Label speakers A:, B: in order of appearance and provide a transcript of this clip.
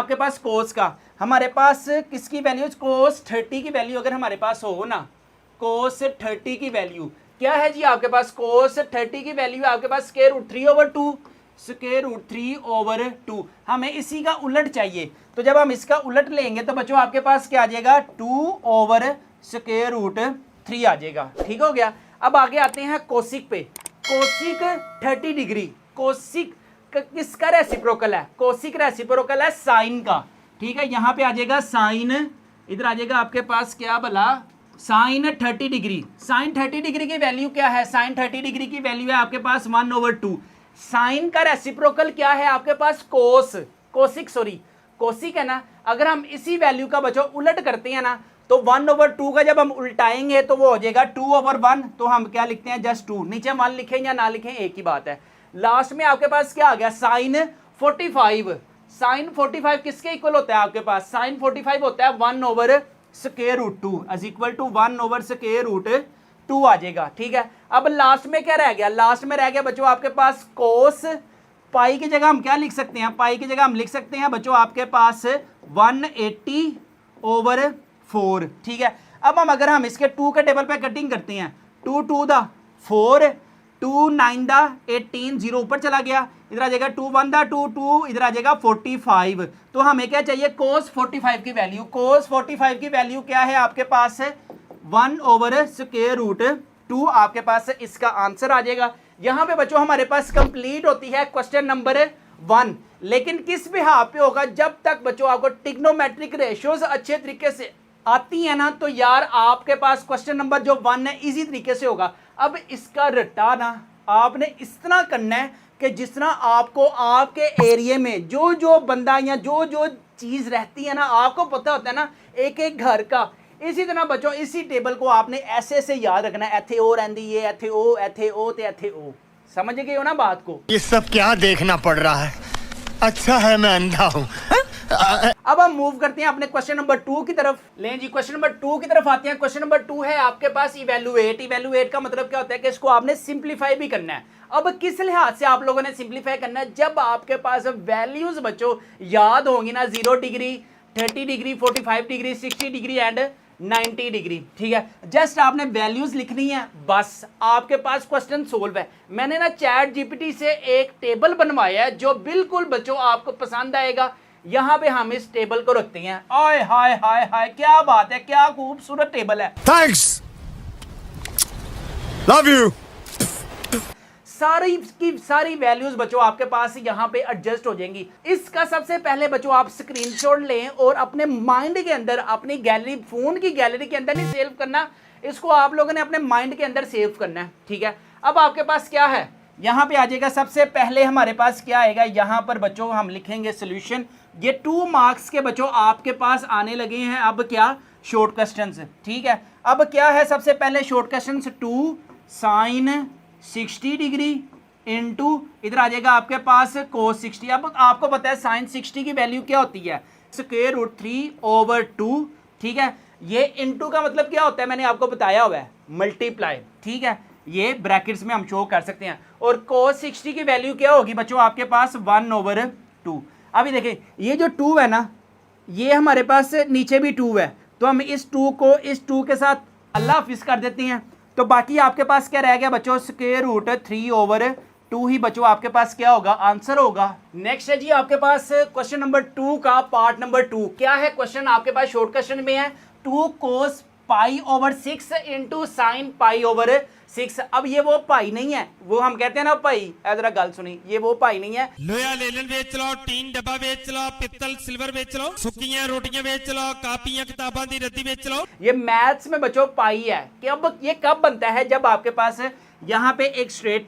A: आपके पास कोस का, हमारे पास किसकी वैल्यू, कोस 30 की वैल्यू अगर हमारे पास हो ना, कोस 30 की वैल्यू क्या है जी आपके पास, कोस 30 की वैल्यू आपके पास स्क्वायर रूट 3/2, स्क्वायर रूट 3/2। हमें इसी का उलट चाहिए, तो जब हम इसका उलट लेंगे तो बच्चों आपके पास क्या आ जाएगा, 2/√3 आ जाएगा। ठीक हो गया। अब आगे आते हैं कोसिक पे। कोसिक 30 डिग्री, कोसिक किसका रेसिप्रोकल है, कोसिक रेसिप्रोकल है साइन का। ठीक है, यहां पे आ जाएगा साइन, इधर आ जाएगा आपके पास क्या भला, साइन 30 डिग्री। साइन 30 डिग्री की वैल्यू क्या है, साइन 30 डिग्री की वैल्यू है आपके पास 1/2। साइन का रेसिप्रोकल क्या है आपके पास, कोस, कोसिक सॉरी कोसिक है ना। अगर हम इसी वैल्यू का बच्चों उलट करते हैं ना, तो 1/2 का जब हम उल्टाएंगे तो वो हो जाएगा 2/1। तो हम क्या लिखते हैं, जस्ट 2, नीचे 1 लिखें या ना लिखें एक ही बात है। लास्ट में आपके पास क्या आ गया, साइन 45। साइन 45 किसके इक्वल होता है आपके पास, साइन 45 होता है 1/√2 इज इक्वल टू 1/√2 आ जाएगा। ठीक है, अब लास्ट में क्या रह गया, लास्ट में रह गया बच्चों आपके पास कोस। पाई की जगह हम क्या लिख सकते हैं, पाई की जगह हम लिख सकते हैं बच्चों आपके पास 180/4। ठीक है, अब हम इसके 2 के टेबल पे कटिंग करते हैं, 2 2 दा 4, 2 9 दा 18, 0 ऊपर चला गया, इधर आ जाएगा 2 1 दा 2 2, इधर आ जाएगा 45। तो हमें क्या चाहिए, कोस 45 की वैल्यू। कोस 45 की वैल्यू क्या है आपके पास, 1/√2 आपके पास इसका आंसर आ जाएगा। यहां पे बच्चों हमारे पास कंप्लीट होती है क्वेश्चन नंबर 1। लेकिन किस बिहाव पे होगा, जब तक बच्चों आपको ट्रिग्नोमेट्रिक रेशियोज अच्छे तरीके से आती है ना, तो यार आपके पास क्वेश्चन नंबर जो 1 है इजी तरीके से होगा। अब इसका रटा ना आपने इस तरह करना है कि जिस तरह आपको आपके एरिया में जो जो बंदा या जो जो चीज रहती है ना, आपको पता होता है ना एक एक घर का, इसी तरह बच्चों इसी टेबल को आपने ऐसे ऐसे याद रखना है, एथे ओ रहंदी है, एथे ओ ते एथे ओ। समझ गए हो ना बात को,
B: ये सब क्या देखना पड़ रहा है, अच्छा है मैं अंधा हूं।
A: अब हम मूव करते हैं अपने क्वेश्चन नंबर 2 की तरफ। लें जी, क्वेश्चन नंबर 2 की तरफ आते हैं। क्वेश्चन नंबर 2 है आपके पास इवेलुएट। इवेलुएट का मतलब क्या होता है कि इसको आपने सिंप्लीफाई भी करना है। अब किस लिहाज से आप लोगों ने सिंप्लीफाई करना है, जब आपके पास वैल्यूज बच्चों याद होंगी ना, 0 degree, 30 degree, 45 degree, 60 degree and 90 degree. ठीक है, जस्ट आपने वैल्यूज लिखनी है, बस आपके पास क्वेश्चन सोल्व है। मैंने ना चैट जीपीटी से एक टेबल बनवाया है जो बिल्कुल बच्चों आपको पसंद आएगा। यहां पे हम इस टेबल को रखते हैं। आय हाय हाय हाय, क्या बात है, क्या खूबसूरत टेबल है।
B: Thanks, love you.
A: सारी की सारी वैल्यूज बच्चों आपके पास यहां पे एडजस्ट हो जाएंगी। इसका सबसे पहले बच्चों आप स्क्रीनशॉट लें और अपने माइंड के अंदर, अपनी गैलरी, फोन की गैलरी के अंदर नहीं सेव करना, इसको आप लोगों ने अपने माइंड के अंदर सेव करना है। ठीक है, अब आपके पास क्या है, यहां पे आ जाएगा सबसे पहले हमारे पास क्या आएगा, यहां पर बच्चों हम लिखेंगे सोल्यूशन। ये 2 मार्क्स के बच्चों आपके पास आने लगे हैं। अब क्या, शॉर्ट क्वेश्चंस। ठीक है, अब क्या है सबसे पहले short questions, 2 sine 60 degree into इधर आ जाएगा आपके पास कोस 60। अब आपको पता है साइन 60 की वैल्यू क्या होती है, √3/2। ठीक है, ये इंटू का मतलब क्या होता है, मैंने आपको बताया हुआ है, मल्टीप्लाई। ठीक है, ये ब्रैकेट्स में हम शो कर सकते हैं। और कोस 60 की वैल्यू क्या होगी बच्चों आपके पास, 1/2। अभी देखें, ये जो 2 है ना, ये हमारे पास नीचे भी 2 है, तो हम इस 2 को इस 2 के साथ अल्लाह हाफिज कर देते हैं। तो बाकी आपके पास क्या रह गया बच्चों, √3/2 ही बच्चों आपके पास क्या होगा, आंसर होगा। नेक्स्ट है जी आपके पास क्वेश्चन नंबर 2 का पार्ट नंबर 2। क्या है क्वेश्चन आपके पास, शॉर्ट क्वेश्चन में है 2 cos π/6 इंटू साइन π/6। अब ये वो पाई नहीं है, वो हम कहते हैं ना पाई, जरा गल सुनी, ये वो पाई नहीं है।
C: लोया लेलन बेच लो, टीन डब्बा बेच लो, पित्तल सिल्वर बेच लो, सुक्कियां रोटियां बेच लो, कापियां किताबां दी रद्दी बेच लो।
A: ये मैथ्स में बच्चों पाई है कि अब ये कब बनता है, जब आपके पास यहाँ पे एक स्ट्रेट